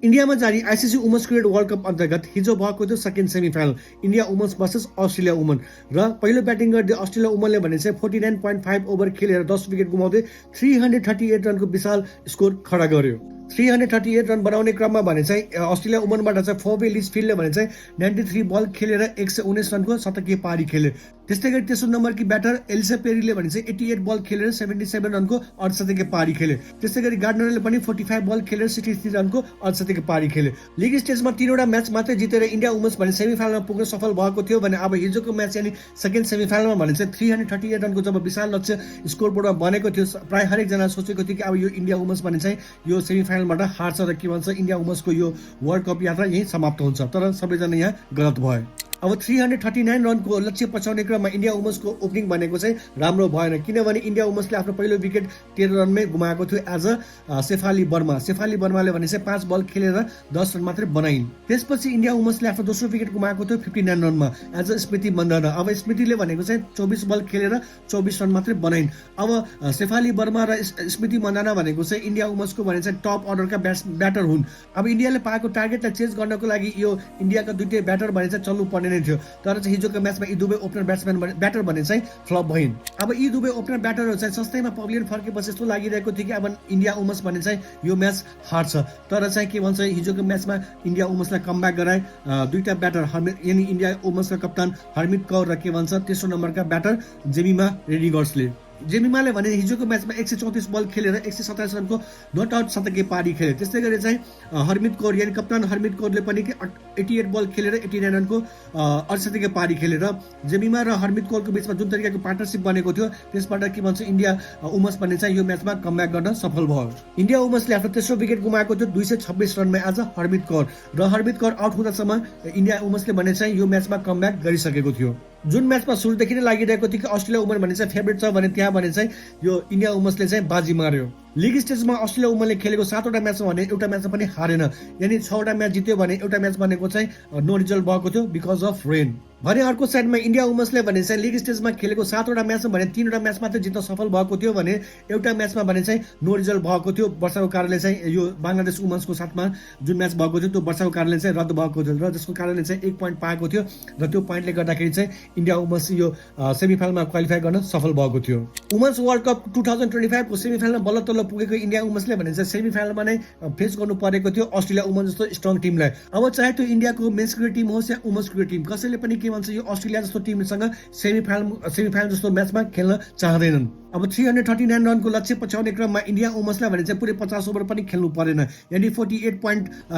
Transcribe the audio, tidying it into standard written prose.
इन्डियामा जारी ICC women's cricket world cup अन्तर्गत हिजो भएको थियो second semi final India women's versus Australia women र पहिलो ब्याटिङ गर्दै अस्ट्रेलिया वुमनले भने चाहिँ 49.5 ओभर खेलेर 10 विकेट गुमाउँदै 338 रनको विशाल स्कोर खडा गर्यो। 338 रन बनाउने क्रममा भने चाहिँ अस्ट्रेलिया वुमनबाट चाहिँ फोबे लिचफिल्डले भने चाहिँ 93 बल खेलेर 119 रनको शतकीय पारी खेले। त्यस्तै गरी तेस्रो नम्बरकी ब्याटर एलिसा पेरीले भने चाहिँ 88 बल खेलेर 77 रनको अर्धशतकीय पारी खेले। त्यस्तै गरी गार्डनरले पनि 45 बल खेलेर 63 रनको अर्धशतकीय पारी खेले। लिग स्टेजमा 3वटा म्याच मात्रै जितेर इन्डिया वुमेन्स भने सेमी फाइनलमा पुग्न सफल भएको थियो भने अब हिजोको म्याच यानी सेकेन्ड सेमी फाइनलमा भने चाहिँ 338 रनको जब विशाल लक्ष्य स्कोरबोर्डमा बनेको थियो, प्राय हरेक जना सोचेको थियो कि अब यो इन्डिया वुमेन्स भने चाहिँ यो सेमी फाइनलबाट हार्छ र के भन्छ इन्डिया वुमेन्सको यो वर्ल्ड कप यात्रा यही समाप्त हुन्छ। तर सबैजना यहाँ गलत भयो। अब 339 रनको लक्ष्य पछाउने क्रममा इन्डिया वुमेन्सको ओपनिङ भनेको चाहिँ राम्रो भएन, किनभने इन्डिया वुमेन्सले आफ्नो पहिलो विकेट 13 रनमै गुमाएको थियो एज अ शेफाली वर्माले भने चाहिँ 5 बल खेलेर 10 रन मात्रै बनाइन्। त्यसपछि इन्डिया वुमेन्सले आफ्नो दोस्रो विकेट गुमाएको थियो 59 रनमा एज अ स्मृति मन्दाना। अब स्मृतिले भनेको चाहिँ 24 बल खेलेर 24 रन मात्रै बनाइन्। अब शेफाली वर्मा र स्मृति मन्दाना भनेको चाहिँ इन्डिया वुमेन्सको भने चाहिँ टप अर्डरका ब्याटर हुन्। अब इन्डियाले पाएको टार्गेटलाई चेन्ज गर्नको लागि यो इन्डियाका दुईटै ब्याटर भने चाहिँ चल्नु पर्ने नै थियो। तर चाहिँ हिजोको म्याचमा यी दुवै ओपनर ब्याटर भने चाहिँ फ्लप भइन्। अब यी दुवै ओपनर ब्याटरहरू चाहिँ सस्तैमा पब्लियन फर्केपछि यस्तो लागिरहेको थियो कि अब इन्डिया वुमेन्स भने चाहिँ यो म्याच हार्छ। तर चाहिँ के भन्छ हिजोको म्याचमा इन्डिया वुमेन्सलाई कमब्याक गराए दुईटा ब्याटर यानी इन्डिया वुमेन्सका कप्तान हरमित कौर र के भन्छ तेस्रो नम्बरका ब्याटर जेमिमा रेड्रिगर्सले। जेमिमाले भने हिजोको म्याचमा 134 बल खेलेर 127 रनको नट आउट शतकीय पारी खेले। त्यस्तै गरी चाहिँ हरमित कौर यानी कप्तान हरमित कौरले पनि 88 बल खेलेर 89 रनको अर्धशतकीय पारी खेलेर जेमिमा र हरमित कौरको बीचमा जुन तरिकाको पार्टनरसिप बनेको थियो त्यसबाट के भन्छ इन्डिया वुमेन्स भन्ने चाहिँ यो म्याचमा कमब्याक गर्न सफल भयो। इन्डिया वुमेन्सले आफ्नो तेस्रो विकेट गुमाएको थियो 226 रनमा आज हरमित कौर र हरमित कौर आउट हुँदासम्म इन्डिया वुमेन्सले भने चाहिँ यो म्याचमा कमब्याक गरिसकेको थियो। जुन म्याचमा सुरुदेखि नै लागिरहेको थियो कि अस्ट्रेलिया वुमन भने चाहिँ फेभरेट छ भने त्यहाँ भने चाहिँ यो इन्डिया वुमेन्सले चाहिँ बाजी मार्यो। लिग स्टेजमा अस्ट्रेलिया वुमनले खेलेको 7वटा म्याचमा भने एउटा म्याचमा पनि हारेन, यानी 6वटा म्याच जित्यो भने एउटा म्याच भनेको चाहिँ नो रिजल्ट भएको थियो बिकज अफ रेन। भने अर्को साइडमा इन्डिया वुमेन्सले भने चाहिँ लिग स्टेजमा खेलेको 7वटा म्याचमा भने 3वटा म्याच मात्रै जित्न सफल भएको थियो भने एउटा म्याचमा भने चाहिँ नो रिजल्ट भएको थियो। वर्षाको कारणले चाहिँ यो बङ्गलादेश वुमेन्सको साथमा जुन म्याच भएको थियो त्यो वर्षाको कारणले चाहिँ रद्द भएको थियो र जसको कारणले चाहिँ 1 पोइन्ट पाएको थियो र त्यो पोइन्टले गर्दाखेरि चाहिँ इन्डिया वुमेन्स यो सेमी फाइनलमा क्वालिफाई गर्न सफल भएको थियो। वुमेन्स वर्ल्ड कप 2025 को सेमी फाइनलमा बल्ल तल्ल पुगेको इन्डिया वुमेन्सले भने चाहिँ सेमी फाइनलमा नै फेस गर्नु परेको थियो अस्ट्रेलिया वुमेन जस्तो स्ट्रङ टिमलाई। अब चाहे त्यो इन्डियाको मेन्स क्रिकेट टिम होस् या वुमेन्स क्रिकेट टिम, कसैले पनि के भन्छ यो अस्ट्रेलिया जस्तो टिमसँग सेमी फाइनल जस्तो म्याचमा खेल्न चाहँदैनन्। अब 339 रनको लक्ष्य पछ्याउने क्रममा इन्डिया वुमेन्सलाई भने चाहिँ पुरै 50 ओभर पनि खेल्नु परेन, यानी 48